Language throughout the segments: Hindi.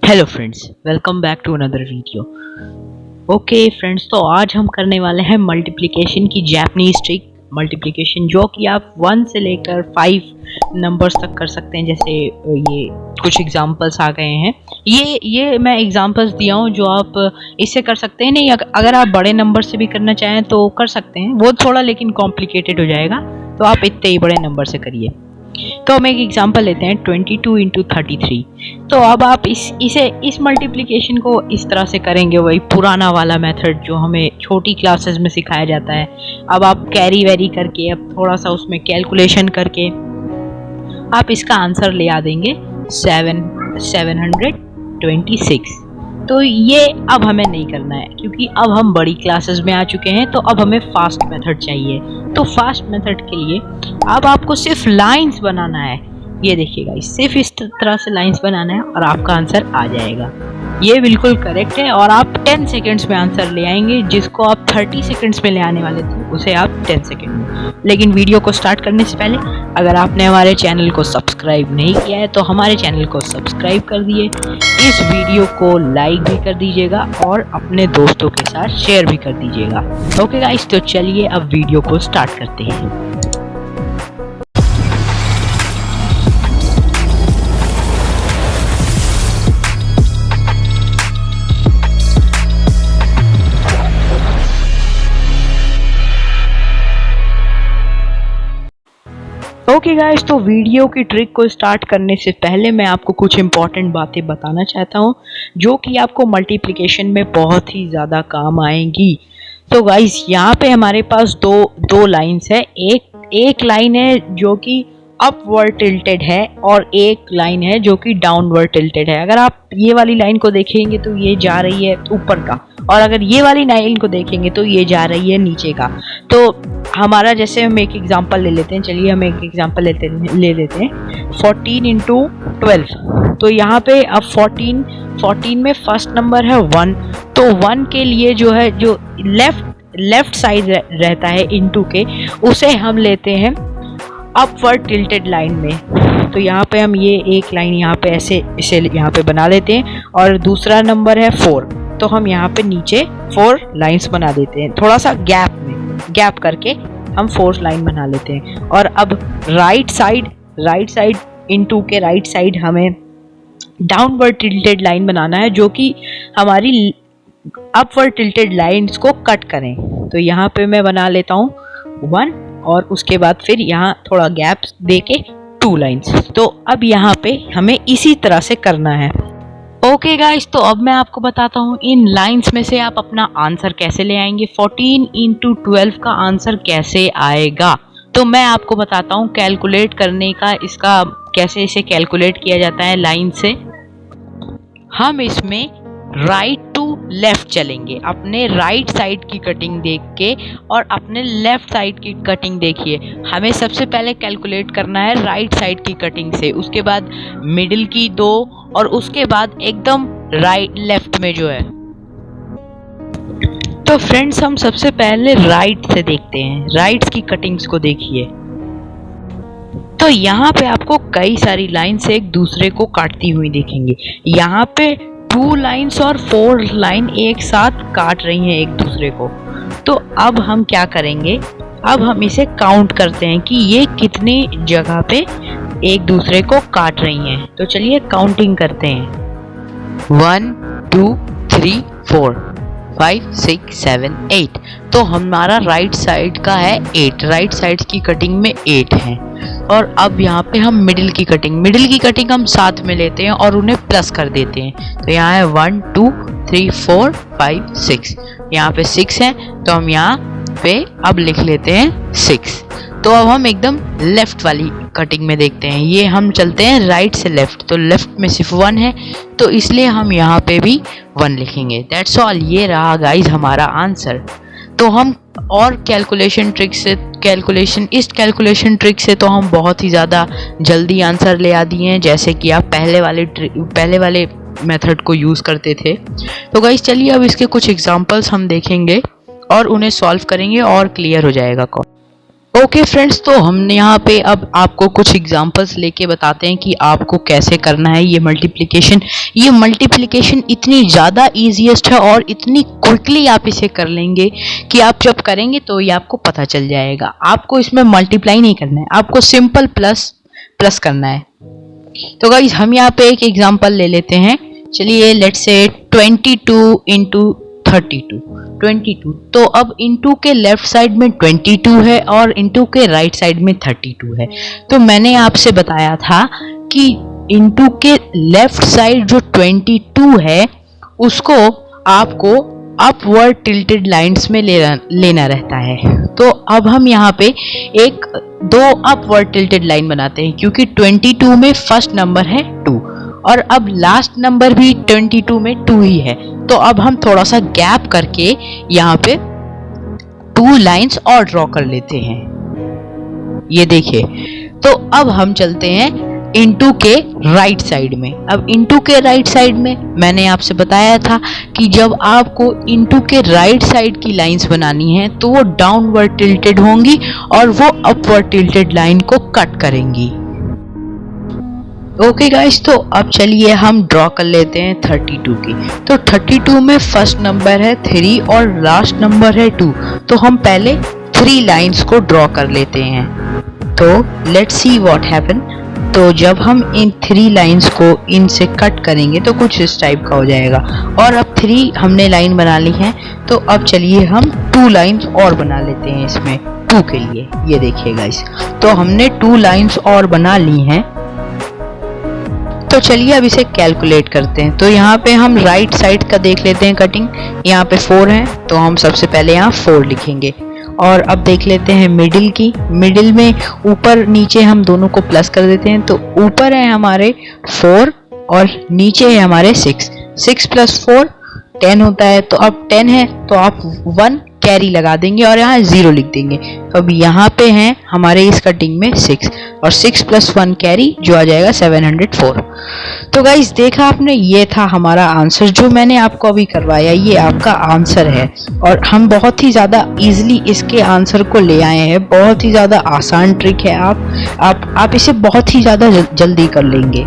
Hello friends, welcome back to another video. Okay friends, तो आज हम करने वाले हैं मल्टीप्लिकेशन की जैपनीज ट्रिक मल्टीप्लिकेशन, जो कि आप 1 से लेकर 5 नंबर्स तक कर सकते हैं। जैसे ये कुछ एग्जांपल्स आ गए हैं, ये मैं एग्जांपल्स दिया हूँ जो आप इससे कर सकते हैं। नहीं, अगर आप बड़े नंबर से भी करना चाहें तो कर सकते हैं, वो थोड़ा लेकिन कॉम्प्लिकेटेड हो जाएगा, तो आप इतने ही बड़े नंबर से करिए। तो हम एक एग्जांपल लेते हैं 22 × 33। तो अब आप इस मल्टीप्लिकेशन को इस तरह से करेंगे, वही पुराना वाला मेथड जो हमें छोटी क्लासेस में सिखाया जाता है। अब आप कैरी वेरी करके, अब थोड़ा सा उसमें कैलकुलेशन करके आप इसका आंसर ले आ देंगे 726। तो ये अब हमें नहीं करना है, क्योंकि अब हम बड़ी क्लासेस में आ चुके हैं, तो अब हमें फास्ट मेथड चाहिए। तो फास्ट मेथड के लिए अब आपको सिर्फ लाइंस बनाना है। ये देखिएगा, सिर्फ इस तरह से लाइंस बनाना है और आपका आंसर आ जाएगा। ये बिल्कुल करेक्ट है, और आप 10 सेकेंड्स में आंसर ले आएंगे। जिसको आप 30 सेकेंड्स में ले आने वाले थे, उसे आप 10 सेकेंड में। लेकिन वीडियो को स्टार्ट करने से पहले, अगर आपने हमारे चैनल को सब्सक्राइब नहीं किया है तो हमारे चैनल को सब्सक्राइब कर दिए, इस वीडियो को लाइक भी कर दीजिएगा और अपने दोस्तों के साथ शेयर भी कर दीजिएगा। ओके गाइस, तो चलिए अब वीडियो को स्टार्ट करते हैं। ओके गाइस, तो वीडियो की ट्रिक को स्टार्ट करने से पहले मैं आपको कुछ इंपॉर्टेंट बातें बताना चाहता हूँ, जो कि आपको मल्टीप्लिकेशन में बहुत ही ज़्यादा काम आएंगी। तो गाइस, यहाँ पे हमारे पास दो लाइंस है। एक लाइन है जो कि अपवर्ड टिल्टेड है, और एक लाइन है जो कि डाउनवर्ड टिल्टेड है। अगर आप ये वाली लाइन को देखेंगे तो ये जा रही है ऊपर का, और अगर ये वाली लाइन को देखेंगे तो ये जा रही है नीचे का। तो हमारा, जैसे हम एक एग्जांपल ले लेते हैं, चलिए हम एक एग्जांपल ले लेते हैं 14 × 12। तो यहाँ पे अब 14 में फर्स्ट नंबर है 1। तो 1 के लिए जो है, जो लेफ्ट साइड रहता है इनटू के, उसे हम लेते हैं अपवर्ड टिल्टेड लाइन में। तो यहाँ पे हम ये एक लाइन यहाँ पे ऐसे इसे यहाँ पे बना लेते हैं, और दूसरा नंबर है 4। तो हम यहाँ पे नीचे 4 लाइंस बना देते हैं, थोड़ा सा गैप करके हम 4 लाइन बना लेते हैं। और अब राइट साइड इनटू के राइट साइड हमें डाउनवर्ड टिल्टेड लाइन बनाना है, जो कि हमारी अपवर्ड टिल्टेड लाइंस को कट करें। तो यहाँ पे मैं बना लेता हूँ 1, और उसके बाद फिर यहाँ थोड़ा गैप दे के 2 लाइंस। तो अब यहाँ पे हमें इसी तरह से करना है। ओके गाइस, तो अब मैं आपको बताता हूँ इन लाइंस में से आप अपना आंसर कैसे ले आएंगे। 14 × 12 का आंसर कैसे आएगा, तो मैं आपको बताता हूँ कैलकुलेट करने का, इसका कैसे इसे कैलकुलेट किया जाता है लाइन से। हम इसमें राइट टू लेफ्ट चलेंगे, अपने राइट साइड की कटिंग देख के, और अपने लेफ्ट साइड की कटिंग देखिए। हमें सबसे पहले कैलकुलेट करना है राइट साइड की कटिंग से, उसके बाद मिडिल की 2, और उसके बाद एकदम लेफ्ट में जो है। तो फ्रेंड्स, हम सबसे पहले राइट से देखते हैं, राइट की कटिंग्स को देखिए। तो यहाँ पे आपको कई सारी लाइन्स एक दूसरे को काटती हुई दिखेंगी। यहाँ पे 2 लाइन्स और 4 लाइन एक साथ काट रही हैं एक दूसरे को। तो अब हम क्या करेंगे, अब हम इसे काउंट करते हैं कि ये कितनी जगह पे एक दूसरे को काट रही हैं। तो चलिए काउंटिंग करते हैं। 1 2 3 4 5 6 7 8। तो हमारा राइट साइड का है 8, राइट साइड की कटिंग में 8 है। और अब यहाँ पे हम मिडिल की कटिंग हम साथ में लेते हैं और उन्हें प्लस कर देते हैं। तो यहाँ है 1 2 3 4 5 6, यहाँ पे 6 है, तो हम यहाँ पे अब लिख लेते हैं 6। तो अब हम एकदम लेफ्ट वाली कटिंग में देखते हैं। ये हम चलते हैं राइट से लेफ्ट, तो लेफ्ट में सिर्फ 1 है, तो इसलिए हम यहाँ पे भी 1 लिखेंगे। That's all. ये रहा गाइज हमारा आंसर। तो हम और कैलकुलेशन ट्रिक से तो हम बहुत ही ज़्यादा जल्दी आंसर ले आ दिए हैं, जैसे कि आप पहले वाले मेथड को यूज़ करते थे। तो गाइज चलिए अब इसके कुछ एग्जांपल्स हम देखेंगे और उन्हें सॉल्व करेंगे और क्लियर हो जाएगा। ओके फ्रेंड्स, तो हमने यहाँ पे अब आपको कुछ एग्जांपल्स लेके बताते हैं कि आपको कैसे करना है ये मल्टीप्लिकेशन। ये मल्टीप्लिकेशन इतनी ज़्यादा ईजीएस्ट है और इतनी क्विकली आप इसे कर लेंगे कि आप जब करेंगे तो ये आपको पता चल जाएगा। आपको इसमें मल्टीप्लाई नहीं करना है, आपको सिंपल प्लस प्लस करना है। तो गाइस हम यहाँ पे एक एग्जांपल ले लेते हैं। चलिए लेट्स से 22 इंटू 32, 22। तो अब इंटू के लेफ्ट साइड में 22 है और इंटू के राइट साइड में 32 है। तो मैंने आपसे बताया था कि इंटू के लेफ्ट साइड जो 22 है उसको आपको अपवर्ड टिल्टेड लाइंस में लेना रहता है। तो अब हम यहाँ पे दो अपवर्ड टिल्टेड लाइन बनाते हैं, क्योंकि 22 में फर्स्ट नंबर है 2 और अब लास्ट नंबर भी 22 में 2 ही है। तो अब हम थोड़ा सा गैप करके यहाँ पे 2 लाइंस और ड्रॉ कर लेते हैं। ये देखिए, तो अब हम चलते हैं इंटू के राइट साइड में। अब इंटू के राइट साइड में मैंने आपसे बताया था कि जब आपको इंटू के राइट साइड की लाइंस बनानी है तो वो डाउनवर्ड टिल्टेड होंगी और वो अपवर्ड टिल्टेड लाइन को कट करेंगी। ओके गाइस, तो अब चलिए हम ड्रॉ कर लेते हैं 32 की। तो 32 में फर्स्ट नंबर है 3 और लास्ट नंबर है 2। तो हम पहले 3 लाइंस को ड्रॉ कर लेते हैं। तो लेट्स सी व्हाट हैपन। तो जब हम इन 3 लाइंस को इनसे कट करेंगे तो कुछ इस टाइप का हो जाएगा। और अब 3 हमने लाइन बना ली है, तो अब चलिए हम 2 लाइंस और बना लेते हैं इसमें 2 के लिए। ये देखिए गाइस, तो हमने 2 लाइंस और बना ली हैं। तो चलिए अब इसे कैलकुलेट करते हैं। तो यहाँ पे हम राइट साइड का देख लेते हैं कटिंग। यहाँ पे 4 है तो हम सबसे पहले यहाँ 4 लिखेंगे। और अब देख लेते हैं मिडिल की। मिडिल में ऊपर नीचे हम दोनों को प्लस कर देते हैं। तो ऊपर है हमारे 4 और नीचे है हमारे 6। 6 प्लस 4 10 होता है। तो अब 10 है तो आप 1 कैरी लगा देंगे और यहाँ 0 लिख देंगे। तो अब यहाँ पे हैं हमारे इस कटिंग में 6 और 6 प्लस 1 कैरी जो आ जाएगा 704। तो गाइस देखा आपने, ये था हमारा आंसर जो मैंने आपको अभी करवाया। ये आपका आंसर है और हम बहुत ही ज़्यादा इजीली इसके आंसर को ले आए हैं। बहुत ही ज़्यादा आसान ट्रिक है। आप इसे बहुत ही ज़्यादा जल्दी कर लेंगे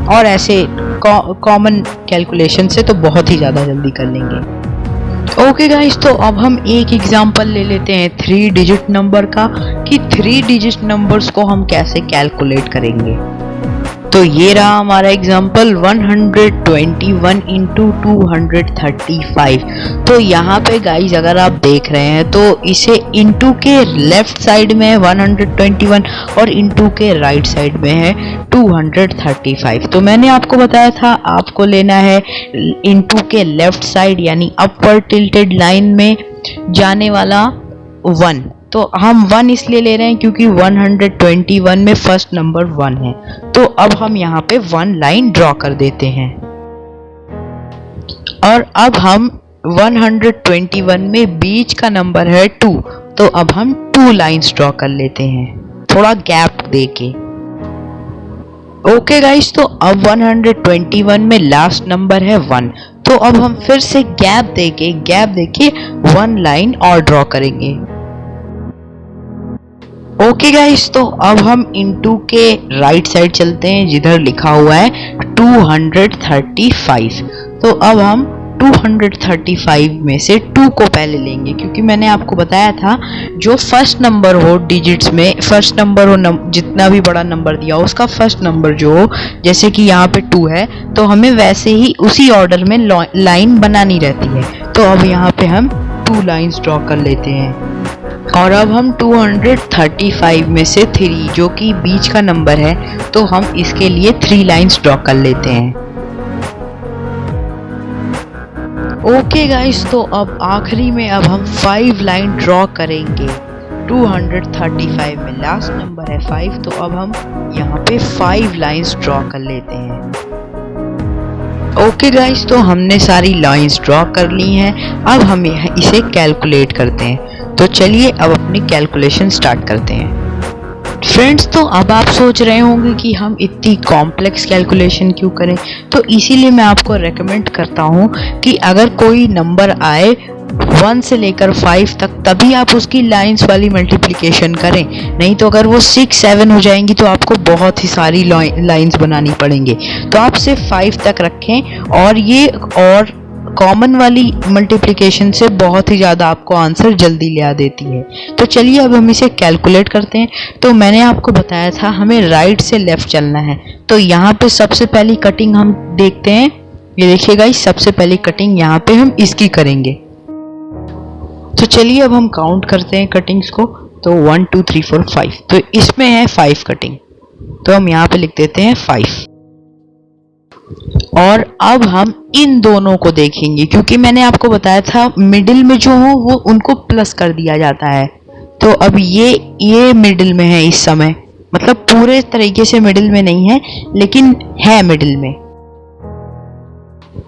और ऐसे कॉमन कैलकुलेशन से तो बहुत ही ज़्यादा जल्दी कर लेंगे। ओके गाइस, तो अब हम एक एग्जांपल ले लेते हैं 3 डिजिट नंबर का कि 3 डिजिट नंबर्स को हम कैसे कैलकुलेट करेंगे। तो ये रहा हमारा एग्जांपल 121 इंटू 235। तो यहाँ पे गाइज अगर आप देख रहे हैं तो इसे इंटू के लेफ्ट साइड में है 121 और इंटू के राइट साइड में है 235। तो मैंने आपको बताया था आपको लेना है इंटू के लेफ्ट साइड यानी अपवर्ड टिल्टेड लाइन में जाने वाला 1। तो हम 1 इसलिए ले रहे हैं क्योंकि 121 में फर्स्ट नंबर 1 है। तो अब हम यहाँ पे 1 लाइन ड्रॉ कर देते हैं और अब हम 121 में बीच का नंबर है 2। तो अब हम 2 लाइंस ड्रॉ कर लेते हैं थोड़ा गैप देके। ओके गाइस, तो अब 121 में लास्ट नंबर है 1। तो अब हम फिर से गैप देके 1 लाइन और ड्रॉ करेंगे। ओके गाइस, तो अब हम इंटू के राइट साइड चलते हैं जिधर लिखा हुआ है 235। तो अब हम 235 में से 2 को पहले लेंगे क्योंकि मैंने आपको बताया था जो फर्स्ट नंबर हो डिजिट्स में, फर्स्ट नंबर हो जितना भी बड़ा नंबर दिया हो उसका फर्स्ट नंबर जो हो, जैसे कि यहाँ पे 2 है तो हमें वैसे ही उसी ऑर्डर में लाइन बनानी रहती है। तो अब यहाँ पे हम 2 लाइंस ड्रॉ कर लेते हैं और अब हम 235 में से 3 जो कि बीच का नंबर है तो हम इसके लिए 3 लाइंस ड्रॉ कर लेते हैं। ओके गाइस, तो अब आखिरी में अब हम 5 लाइन ड्रॉ करेंगे। 235 में लास्ट नंबर है 5। तो अब हम यहाँ पे 5 लाइंस ड्रॉ कर लेते हैं। ओके गाइस, तो हमने सारी लाइंस ड्रॉ कर ली हैं। अब हम इसे कैलकुलेट करते हैं। तो चलिए अब अपनी कैलकुलेशन स्टार्ट करते हैं। फ्रेंड्स, तो अब आप सोच रहे होंगे कि हम इतनी कॉम्प्लेक्स कैलकुलेशन क्यों करें। तो इसीलिए मैं आपको रेकमेंड करता हूँ कि अगर कोई नंबर आए 1 से लेकर 5 तक, तभी आप उसकी लाइंस वाली मल्टीप्लिकेशन करें। नहीं तो अगर वो 6, 7 हो जाएंगी तो आपको बहुत ही सारी लाइंस बनानी पड़ेंगी। तो आप सिर्फ 5 तक रखें और ये और कॉमन वाली मल्टीप्लिकेशन से बहुत ही ज़्यादा आपको आंसर जल्दी ले आ देती है। तो चलिए अब हम इसे कैलकुलेट करते हैं। तो मैंने आपको बताया था हमें राइट से लेफ्ट चलना है। तो यहाँ पे सबसे पहली कटिंग हम देखते हैं। ये देखिए गाइस, सबसे पहली कटिंग यहाँ पे हम इसकी करेंगे। तो चलिए अब हम काउंट करते हैं कटिंग्स को। तो 1 2 3 4 5, तो इसमें है 5 कटिंग, तो हम यहाँ पे लिख देते हैं 5। और अब हम इन दोनों को देखेंगे, क्योंकि मैंने आपको बताया था मिडिल में जो हो वो उनको प्लस कर दिया जाता है। तो अब ये मिडिल में है इस समय, मतलब पूरे तरीके से मिडिल में नहीं है लेकिन है मिडिल में।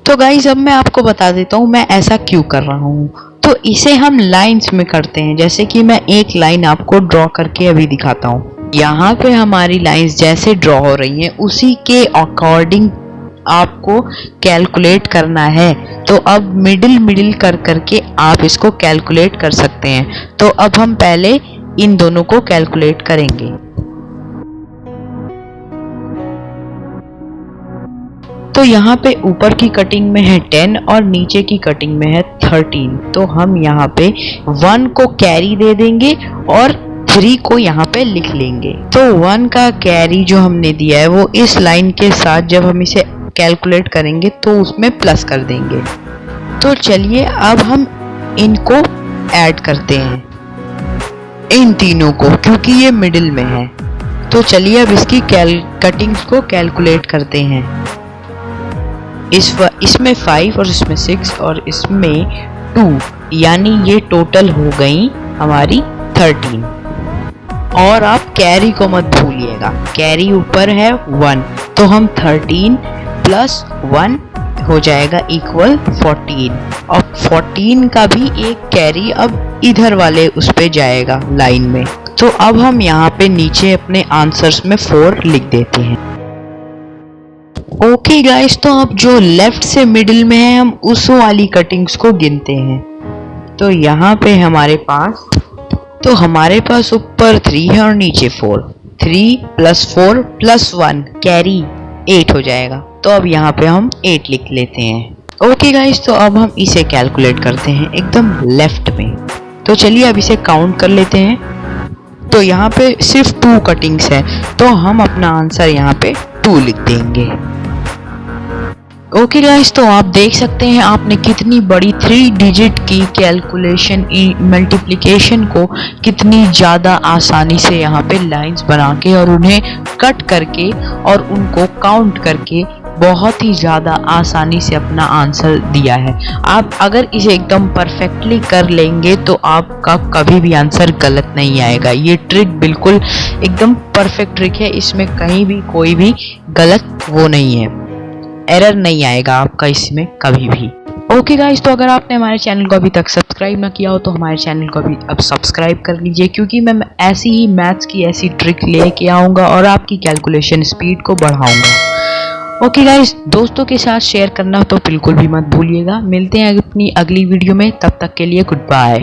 तो गाइस अब मैं आपको बता देता हूँ मैं ऐसा क्यों कर रहा हूँ। तो इसे हम लाइंस में करते हैं, जैसे कि मैं एक लाइन आपको ड्रॉ करके अभी दिखाता हूँ। यहाँ पे हमारी लाइंस जैसे ड्रॉ हो रही हैं उसी के अकॉर्डिंग आपको कैलकुलेट करना है। तो अब मिडिल कर करके आप इसको कैलकुलेट कर सकते हैं। तो अब हम पहले इन दोनों को कैलकुलेट करेंगे। तो यहाँ पे ऊपर की कटिंग में है 10 और नीचे की कटिंग में है 13। तो हम यहाँ पे 1 को कैरी दे देंगे और 3 को यहाँ पे लिख लेंगे। तो 1 का कैरी जो हमने दिया है वो इस लाइन के साथ जब हम इसे कैलकुलेट करेंगे तो उसमें प्लस कर देंगे। तो चलिए अब हम इनको ऐड करते हैं, इन तीनों को, क्योंकि ये मिडिल में है। तो चलिए अब इसकी कटिंग्स को कैलकुलेट करते हैं। इसमें 5 और इसमें 6 और इसमें 2, यानी ये टोटल हो गई हमारी 13। और आप कैरी को मत भूलिएगा, कैरी ऊपर है 1, तो हम 13 प्लस 1 हो जाएगा इक्वल 14। और 14 का भी एक कैरी अब इधर वाले उस पे जाएगा लाइन में। तो अब हम यहाँ पे नीचे अपने आंसर्स में 4 लिख देते हैं। ओके गाइस, तो अब जो लेफ्ट से मिडिल में है हम उस वाली कटिंग्स को गिनते हैं। तो यहाँ पे हमारे पास ऊपर 3 है और नीचे 4। 3 + 4 + 1 कैरी 8 हो जाएगा। तो अब यहाँ पे हम 8 लिख लेते हैं। ओके गाइस, तो अब हम इसे कैलकुलेट करते हैं एकदम लेफ्ट में। तो चलिए अब इसे काउंट कर लेते हैं। तो यहाँ पे सिर्फ 2 कटिंग्स है, तो हम अपना आंसर यहाँ पे 2 लिख देंगे। ओके गाइस, तो आप देख सकते हैं आपने कितनी बड़ी 3 डिजिट की कैलकुलेशन मल्टीप्लिकेशन को कितनी ज़्यादा आसानी से यहाँ पे लाइंस बना के और उन्हें कट करके और उनको काउंट करके बहुत ही ज़्यादा आसानी से अपना आंसर दिया है। आप अगर इसे एकदम परफेक्टली कर लेंगे तो आपका कभी भी आंसर गलत नहीं आएगा। ये ट्रिक बिल्कुल एकदम परफेक्ट ट्रिक है, इसमें कहीं भी कोई भी गलत वो नहीं है, एरर नहीं आएगा आपका इसमें कभी भी। ओके गाइस, तो अगर आपने हमारे चैनल को अभी तक सब्सक्राइब ना किया हो तो हमारे चैनल को अभी अब सब्सक्राइब कर लीजिए, क्योंकि मैं ऐसी ही मैथ्स की ऐसी ट्रिक लेके आऊँगा और आपकी कैलकुलेशन स्पीड को बढ़ाऊँगा। ओके गाइस, दोस्तों के साथ शेयर करना तो बिल्कुल भी मत भूलिएगा। मिलते हैं अपनी अगली वीडियो में, तब तक के लिए गुड बाय।